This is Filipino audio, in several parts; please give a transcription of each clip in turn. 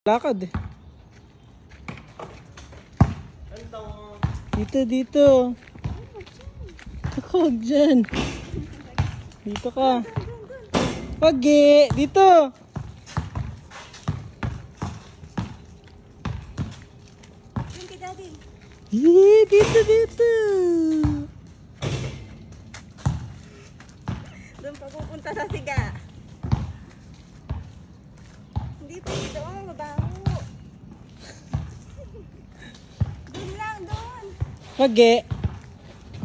Lakad eh. Dito, dito. Ako, wag dyan. Dito ka. Wag eh. Dito. Dito, dito. Doon pa pupunta sa siga. Hindi pa dito, mabaho. Doon lang, doon. Wag eh.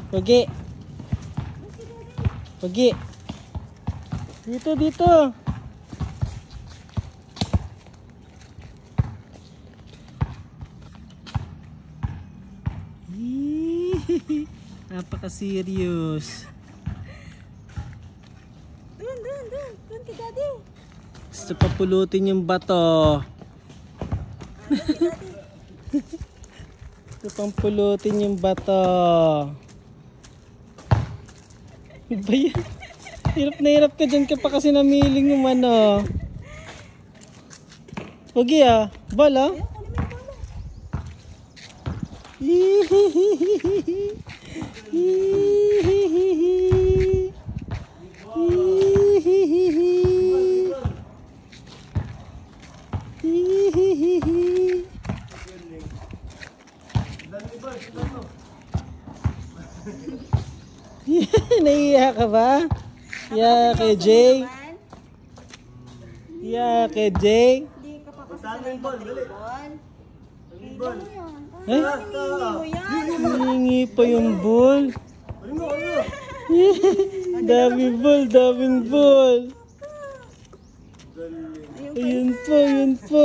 Wag eh. Wag eh. Dito, dito. Napaka-serious. Doon, doon, doon. Doon kay Daddy. Gusto pa pulutin yung bato. Gusto pang pulutin yung bato. Ano ba yan? Hirap na hirap ka dyan ka pa kasi namiling yung ano. Wag ah. Bala. Naiiyak ka ba? Yeah, kay Jay. Yeah, kay Jay. Hindi ka pa kasi sanay mag-volleyball. Volleyball. Eh? Hinihingi mo yan. Hiningi pa yung ball. Daming ball, daming ball. Ayun po, ayun po.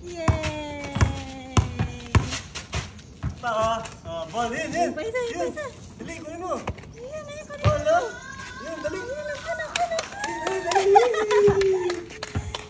Yay! Ball, in. Isa, isa, isa. Dali, kunin mo.